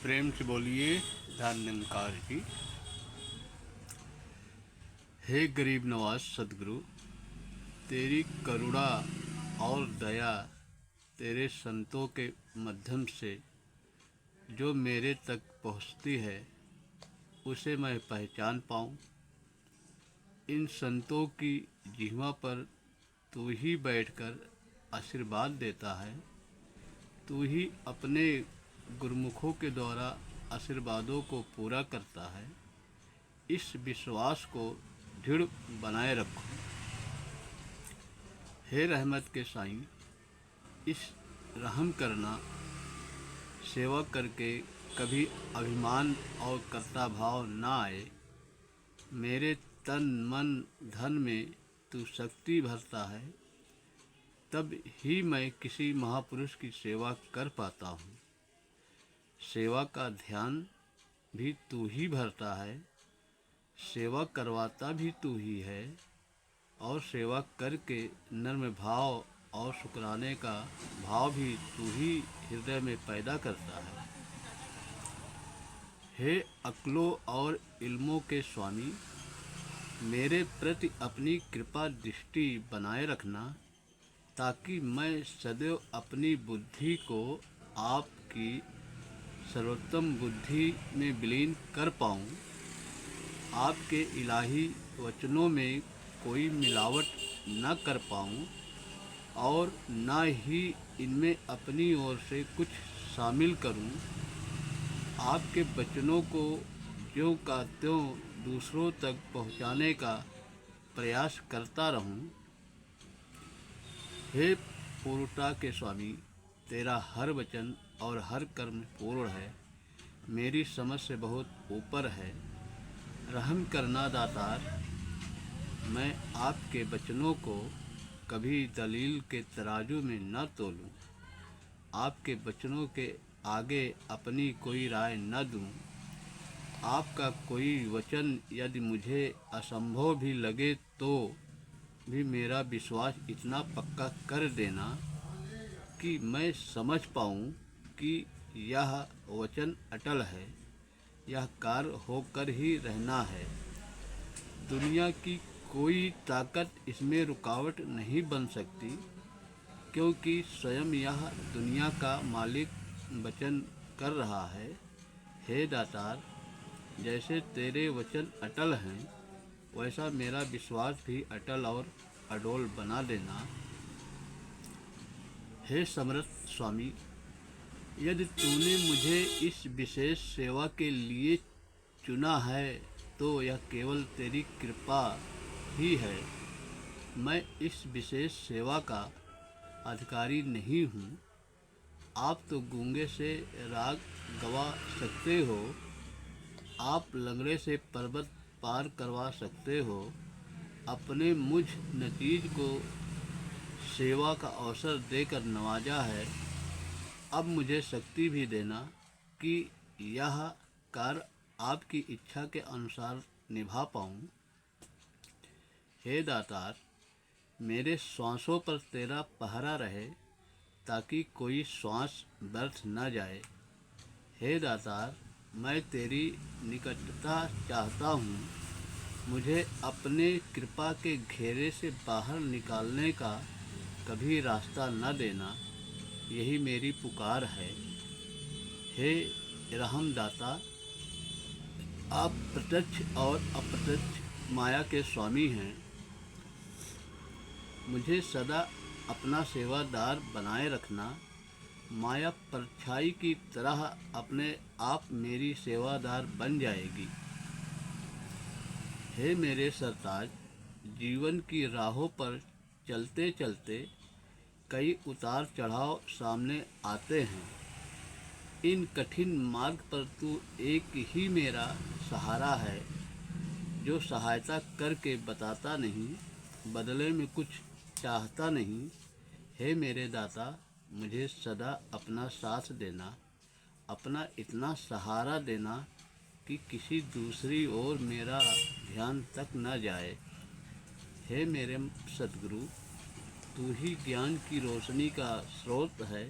प्रेम से बोलिए धन निरंकार की। हे गरीब नवाज सदगुरु, तेरी करुणा और दया तेरे संतों के माध्यम से जो मेरे तक पहुँचती है उसे मैं पहचान पाऊँ। इन संतों की जिह्वा पर तू ही बैठकर आशीर्वाद देता है। तू ही अपने गुरुमुखों के द्वारा आशीर्वादों को पूरा करता है। इस विश्वास को दृढ़ बनाए रखो। हे रहमत के साईं, इस रहम करना सेवा करके कभी अभिमान और कर्ता भाव ना आए। मेरे तन मन धन में तू शक्ति भरता है, तब ही मैं किसी महापुरुष की सेवा कर पाता हूँ। सेवा का ध्यान भी तू ही भरता है, सेवा करवाता भी तू ही है, और सेवा करके नर्म भाव और शुक्राने का भाव भी तू ही हृदय में पैदा करता है। हे अक्लों और इल्मों के स्वामी, मेरे प्रति अपनी कृपा दृष्टि बनाए रखना, ताकि मैं सदैव अपनी बुद्धि को आपकी सर्वोत्तम बुद्धि में विलीन कर पाऊँ। आपके इलाही वचनों में कोई मिलावट न कर पाऊँ और न ही इनमें अपनी ओर से कुछ शामिल करूँ। आपके वचनों को ज्यों का त्यों दूसरों तक पहुँचाने का प्रयास करता रहूँ। हे पूर्णता के स्वामी, तेरा हर वचन और हर कर्म पूर्ण है, मेरी समझ से बहुत ऊपर है। रहम करना दातार, मैं आपके वचनों को कभी दलील के तराजू में न तोलूं। आपके वचनों के आगे अपनी कोई राय न दूं। आपका कोई वचन यदि मुझे असंभव भी लगे तो भी मेरा विश्वास इतना पक्का कर देना कि मैं समझ पाऊँ कि यह वचन अटल है, यह कार्य होकर ही रहना है। दुनिया की कोई ताकत इसमें रुकावट नहीं बन सकती, क्योंकि स्वयं यह दुनिया का मालिक वचन कर रहा है। हे दातार, जैसे तेरे वचन अटल हैं, वैसा मेरा विश्वास भी अटल और अडोल बना देना। हे समर्थ स्वामी, यदि तूने मुझे इस विशेष सेवा के लिए चुना है तो यह केवल तेरी कृपा ही है। मैं इस विशेष सेवा का अधिकारी नहीं हूँ। आप तो गूंगे से राग गवा सकते हो, आप लंगड़े से पर्वत पार करवा सकते हो। अपने मुझ नतीज को सेवा का अवसर देकर नवाजा है। अब मुझे शक्ति भी देना कि यह कार्य आपकी इच्छा के अनुसार निभा पाऊँ। हे दातार, मेरे श्वासों पर तेरा पहरा रहे, ताकि कोई श्वास व्यर्थ न जाए। हे दातार, मैं तेरी निकटता चाहता हूँ। मुझे अपने कृपा के घेरे से बाहर निकालने का कभी रास्ता न देना, यही मेरी पुकार है। हे रहम दाता, आप प्रत्यक्ष और अप्रत्यक्ष माया के स्वामी हैं। मुझे सदा अपना सेवादार बनाए रखना। माया परछाई की तरह अपने आप मेरी सेवादार बन जाएगी। हे मेरे सरताज, जीवन की राहों पर चलते चलते कई उतार चढ़ाव सामने आते हैं। इन कठिन मार्ग पर तू एक ही मेरा सहारा है, जो सहायता करके बताता नहीं, बदले में कुछ चाहता नहीं। हे मेरे दाता, मुझे सदा अपना साथ देना, अपना इतना सहारा देना कि किसी दूसरी ओर मेरा ध्यान तक न जाए। हे मेरे सद्गुरु, तू ही ज्ञान की रोशनी का स्रोत है।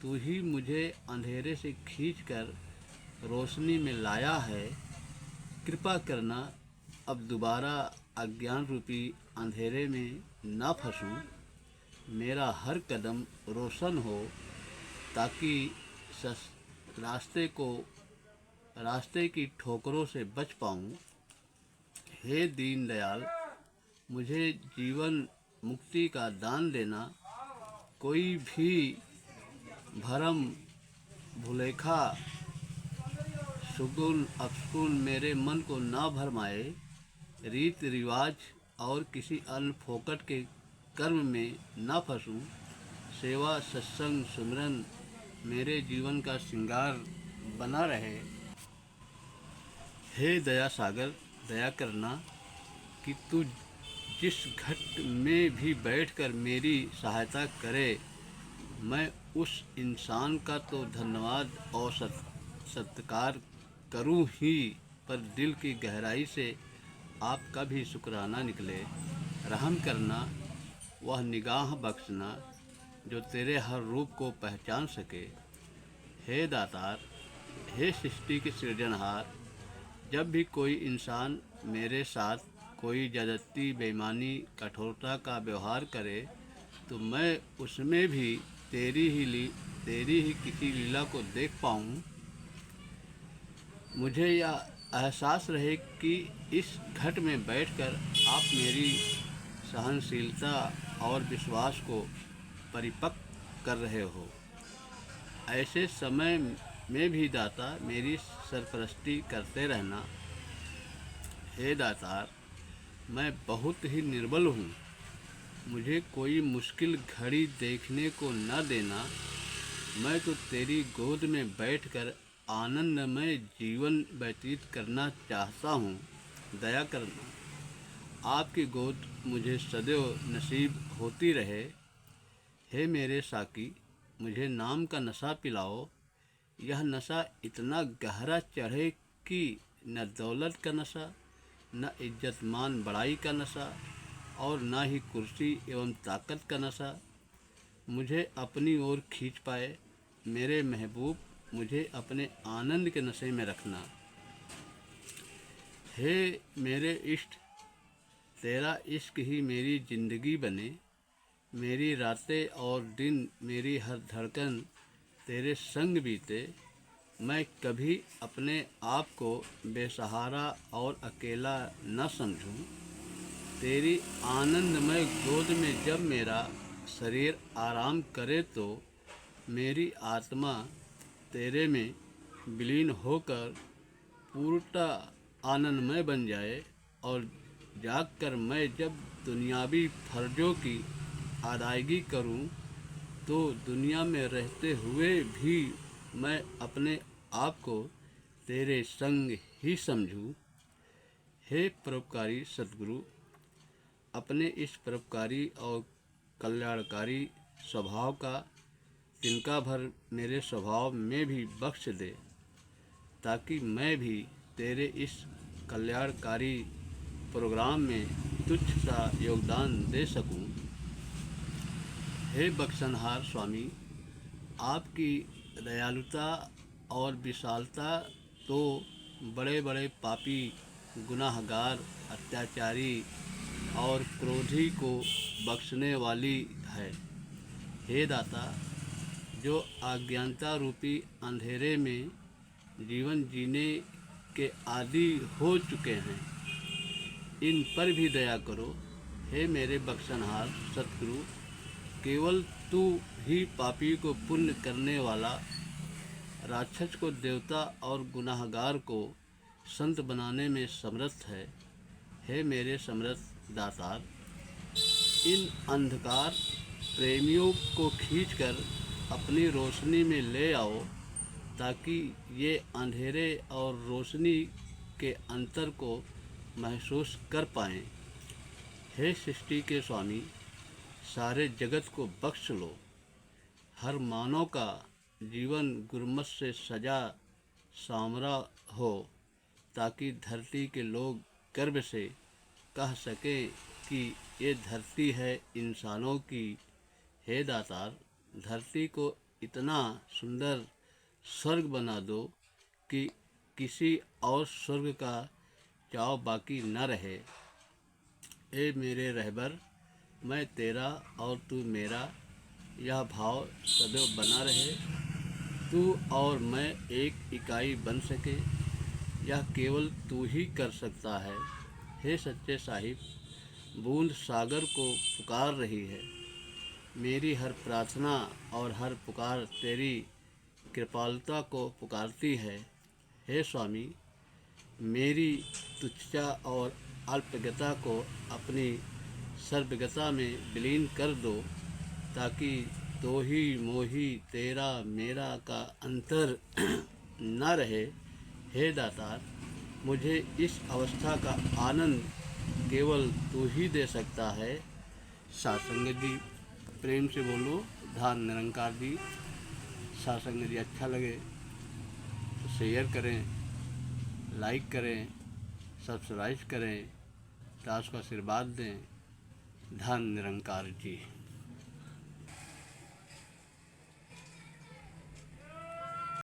तू ही मुझे अंधेरे से खींचकर रोशनी में लाया है। कृपा करना अब दोबारा अज्ञान रूपी अंधेरे में ना फंसूं। मेरा हर कदम रोशन हो ताकि रास्ते को रास्ते की ठोकरों से बच पाऊं। हे दीनदयाल, मुझे जीवन मुक्ति का दान देना। कोई भी भरम भुलेखा सुगुन अपशुन मेरे मन को ना भरमाए। रीत रिवाज और किसी अन्य फोकट के कर्म में ना फंसूं। सेवा सत्संग सुमिरन मेरे जीवन का श्रृंगार बना रहे। हे दया सागर, दया करना कि तू जिस घट में भी बैठकर मेरी सहायता करे, मैं उस इंसान का तो धन्यवाद और सत्कार करूं ही, पर दिल की गहराई से आपका भी शुक्राना निकले। रहम करना, वह निगाह बख्शना जो तेरे हर रूप को पहचान सके। हे दातार, हे सृष्टि के सृजनहार, जब भी कोई इंसान मेरे साथ कोई ज़्यादती, बेईमानी, कठोरता का व्यवहार करे, तो मैं उसमें भी तेरी ही किसी लीला को देख पाऊँ। मुझे यह एहसास रहे कि इस घट में बैठकर आप मेरी सहनशीलता और विश्वास को परिपक्व कर रहे हो। ऐसे समय में भी दाता मेरी सरपरस्ती करते रहना। हे दातार, मैं बहुत ही निर्बल हूँ। मुझे कोई मुश्किल घड़ी देखने को न देना। मैं तो तेरी गोद में बैठकर आनंदमय जीवन व्यतीत करना चाहता हूँ। दया करना, आपकी गोद मुझे सदैव नसीब होती रहे। हे मेरे साकी, मुझे नाम का नशा पिलाओ। यह नशा इतना गहरा चढ़े कि न दौलत का नशा, न इज्जतमान बड़ाई का नशा और न ही कुर्सी एवं ताकत का नशा मुझे अपनी ओर खींच पाए। मेरे महबूब, मुझे अपने आनंद के नशे में रखना। हे मेरे इष्ट, तेरा इश्क ही मेरी ज़िंदगी बने। मेरी रातें और दिन, मेरी हर धड़कन तेरे संग बीते। मैं कभी अपने आप को बेसहारा और अकेला न समझूं। तेरी आनंदमय गोद में जब मेरा शरीर आराम करे, तो मेरी आत्मा तेरे में विलीन होकर पूर्णतः आनंदमय बन जाए। और जागकर मैं जब दुनियावी फर्जों की अदायगी करूं, तो दुनिया में रहते हुए भी मैं अपने आप को तेरे संग ही समझूं। हे परोपकारी सद्गुरु, अपने इस परोपकारी और कल्याणकारी स्वभाव का तिनका भर मेरे स्वभाव में भी बख्श दे, ताकि मैं भी तेरे इस कल्याणकारी प्रोग्राम में तुच्छ सा योगदान दे सकूं। हे बख्शनहार स्वामी, आपकी दयालुता और विशालता तो बड़े बड़े पापी, गुनाहगार, अत्याचारी और क्रोधी को बख्शने वाली है। हे दाता, जो अज्ञानता रूपी अंधेरे में जीवन जीने के आदी हो चुके हैं, इन पर भी दया करो। हे मेरे बख्शनहार सतगुरु, केवल तू ही पापी को पुण्य करने वाला, राक्षस को देवता और गुनाहगार को संत बनाने में समर्थ है। हे मेरे समर्थ दातार, इन अंधकार प्रेमियों को खींचकर अपनी रोशनी में ले आओ, ताकि ये अंधेरे और रोशनी के अंतर को महसूस कर पाएं। हे सृष्टि के स्वामी, सारे जगत को बख्श लो। हर मानव का जीवन गुरमत से सजा सामरा हो, ताकि धरती के लोग गर्व से कह सकें कि ये धरती है इंसानों की। हे दातार, धरती को इतना सुंदर स्वर्ग बना दो कि किसी और स्वर्ग का चाव बाकी न रहे। ए मेरे रहबर, मैं तेरा और तू मेरा, यह भाव सदैव बना रहे। तू और मैं एक इकाई बन सके, यह केवल तू ही कर सकता है। हे सच्चे साहिब, बूंद सागर को पुकार रही है। मेरी हर प्रार्थना और हर पुकार तेरी कृपालुता को पुकारती है। हे स्वामी, मेरी तुच्छता और अल्पज्ञता को अपनी सर्वज्ञता में विलीन कर दो, ताकि तो ही मोही तेरा मेरा का अंतर न रहे। हे दातार, मुझे इस अवस्था का आनंद केवल तू ही दे सकता है। सासंग जी, प्रेम से बोलो ध्यान निरंकार जी। सासंग जी अच्छा लगे तो शेयर करें, लाइक करें, सब्सक्राइब करें, दास को आशीर्वाद दें। ध्यान निरंकार जी।